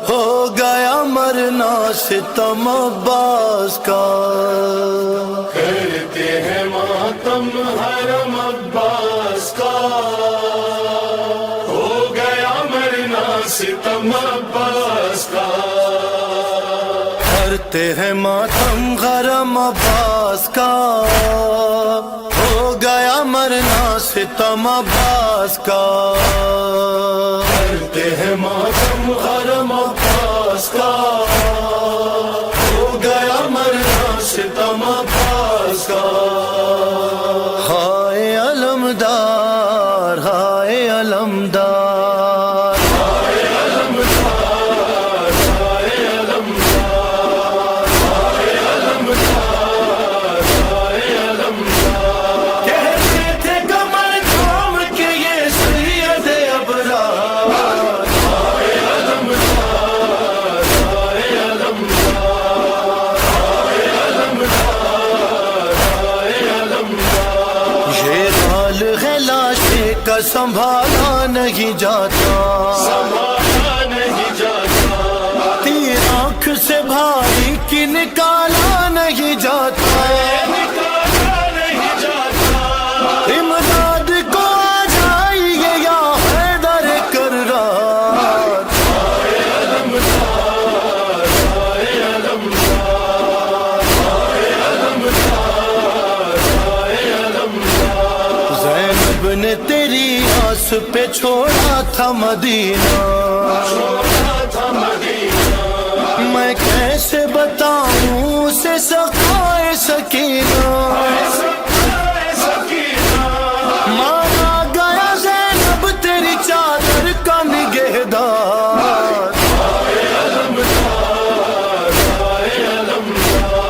हो गया मरना सितम अब्बास का। करते हैं मातम हरम अब्बास का, हो गया मरना सितम अब्बास का। करते हैं मातम हरम अब्बास का, हो गया मरना सितम अब्बास का। करते हैं मातम हरम अब्बास का, हो गया मरना सितम अब्बास का। हाय अलमदार, हाय अलमदार, हाय अलमदार, हाय अलमदार, हाय अलमदार, हाय अलमदार। कहते थे कमर थाम के ये सैयद अबरार। हाय अलमदार, हाय अलमदार, हाय अलमदार, हाय अलमदार। ये हाल है लाशे का संभाला नहीं जाता, संभाला नहीं जाता, तीर आंख से भाई की निकाला नहीं जाता। निकाला नहीं जाता। इमदाद को आ जाइए या हैदर कर्रार। हाय अलमदार, हाय अलमदार, हाय अलमदार, हाय अलमदार। ज़ैनब ने तेरी आस पे छोड़ा था मदीना, छोड़ा था मदीना, मैं कैसे बताऊं उसे सखाए सकीना। सखाए सकीना। मारा गया ज़ैनब तेरी चादर का निगहदार। हाय अलमदार, हाय अलमदार,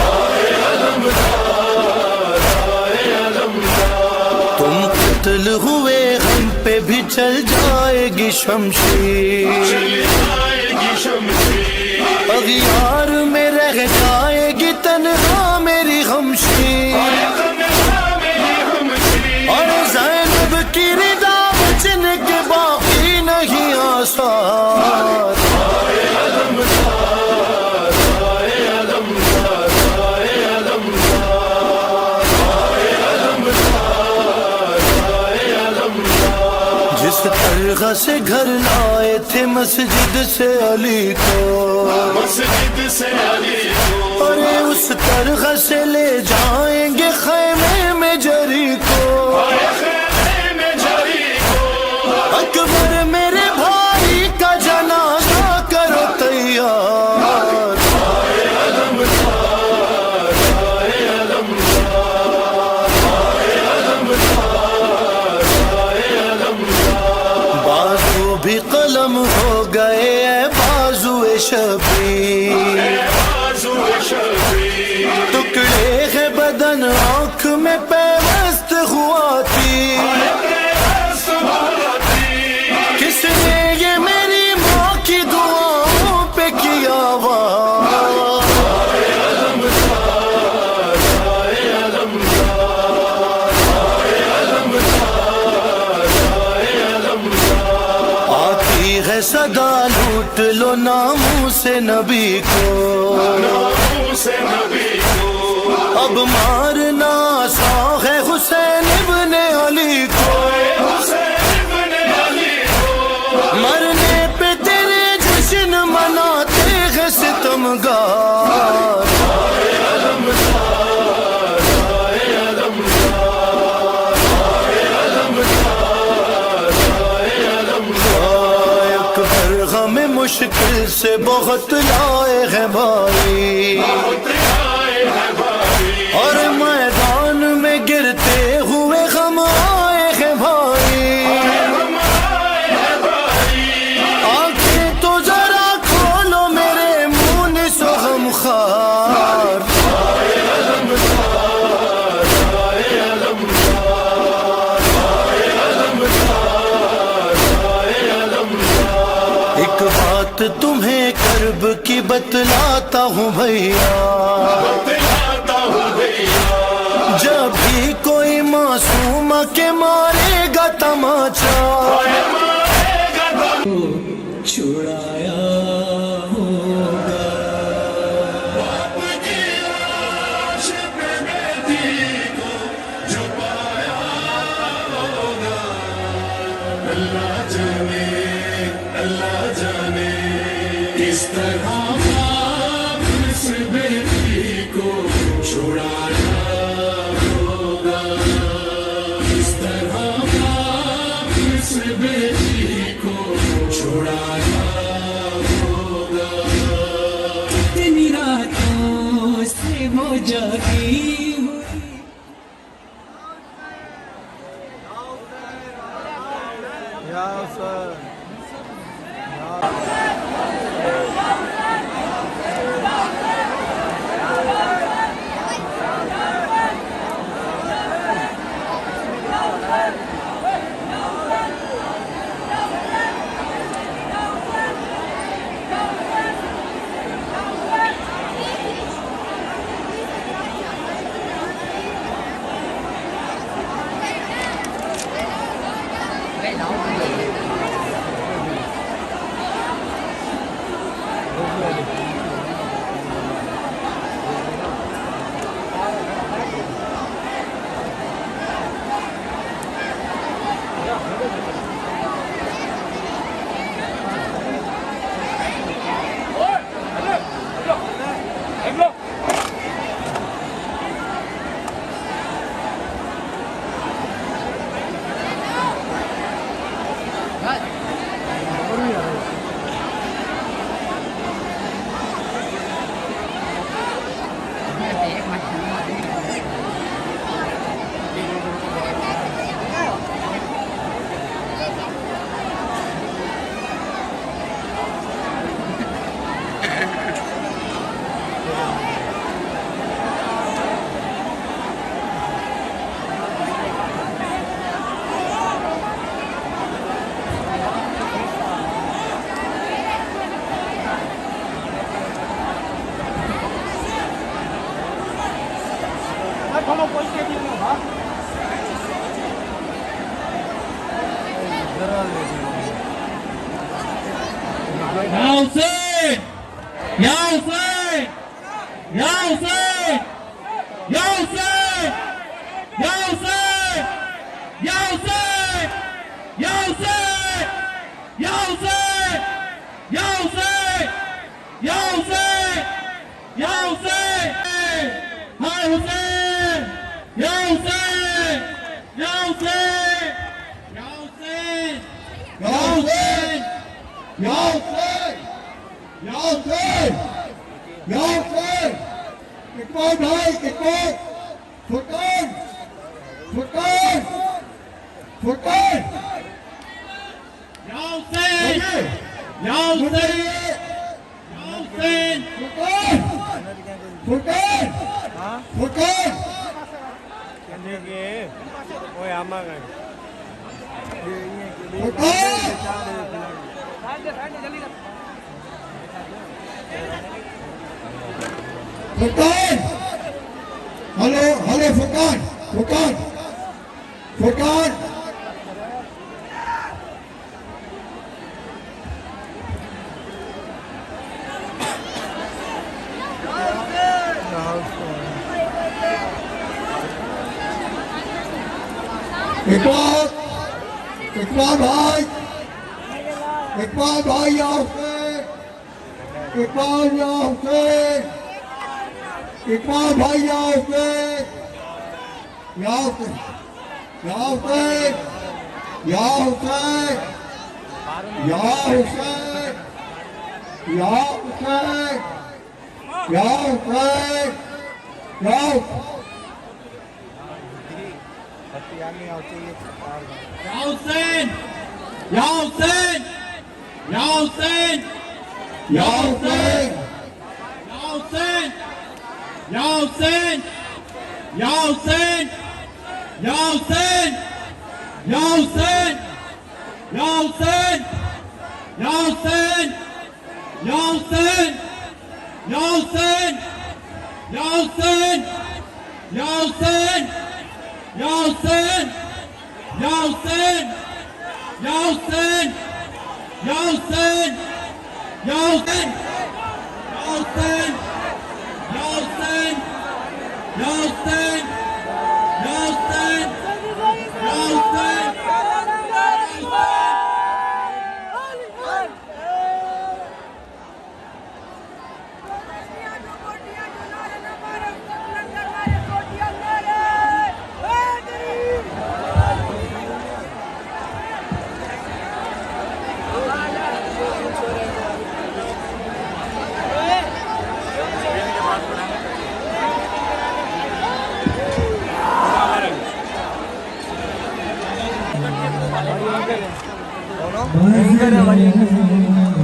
हाय अलमदार, हाय अलमदार। तुम कत्ल हुए हम पे भी चल जाएगी शमशीर, चली जाएगी शमशीर, अगियार में रह जाएगी तन्हा मेरी हमशीर। तन्हा मेरी हमशीर। और ज़ैनब की रिदा बचने के बाकी नहीं आसार। हाय अलमदार, हाय अलमदार, हाय अलमदार, हाय अलमदार, हाय अलमदार। जिस तरह से घर लाए थे मस्जिद से अली को, मस्जिद से अली को, अरे उस तरह से ले जाएंगे खैमे में जरी को। हाय खैमे में जरी को। अकबर मेरे भाई का जनाजा करो तैयार। हाय अलमदार, हाय अलमदार, हाय अलमदार, हाय अलमदार। बाजू भी कलम हो गए ऐ बाजुए शबीर, बाजुए शबीर, टुकड़े है बदन आँख में पैवस्त हुआ थी। किसने ये मेरी माँ की दुआओं पे किया वार। हाय अलमदार, हाय अलमदार, हाय अलमदार, हाय अलमदार। आती है सदा लूट लो नामों से नबी को, नामों से नबी को, अब मारना सा है हुसैन इब्ने अली को। हुसैन इब्ने अली को, मरने पे तेरे जश्न मनाते हैं सितमगार। हाय अलमदार, हाय अलमदार, हाय अलमदार, हाय अलमदार। अकबर हमें मुश्किल से बहुत लाए हैं भाई, बहुत आए हैं भाई, और मैदान में गिरते हुए हम आए हैं भाई। हम आए हैं भाई। आंखें तो जरा खोलो मेरे मुंह सो हम खार। हाय अलमदार, हाय अलमदार, हाय अलमदार, हाय अलमदार। एक बात तुम्हें कर्ब की बतलाता हूँ भैया, बतलाता हूँ भैया, जब भी कोई मासूमा के मारेगा तमाचा, मारेगा इस तरह बाप इस बेटी को छुड़ाना होगा, इस तरह बाप इस बेटी को छुड़ाना होगा। कितनी रातों से वो जागी हुई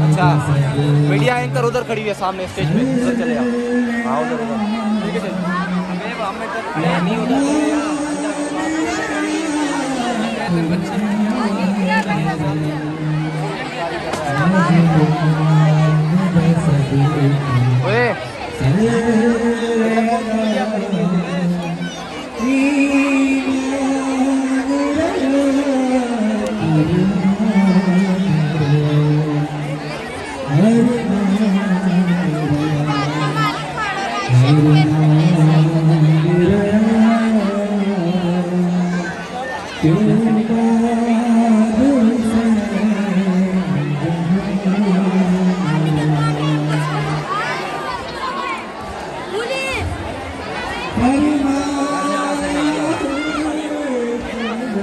अच्छा मीडिया एंकर उधर खड़ी हुई है सामने स्टेज पे, उधर चले आओ। हाँ उधर उधर ठीक है सर। नहीं उधर ओए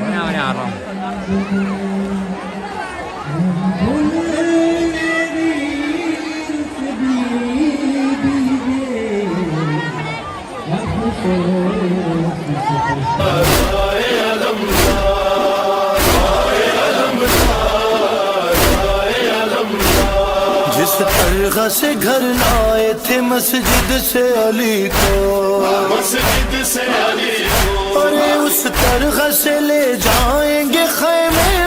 मैं आ रहा हूँ। जिस तरह से घर लाए थे मस्जिद से अली को, मस्जिद से अली को, अरे उस तरह से ले जाएंगे खैमे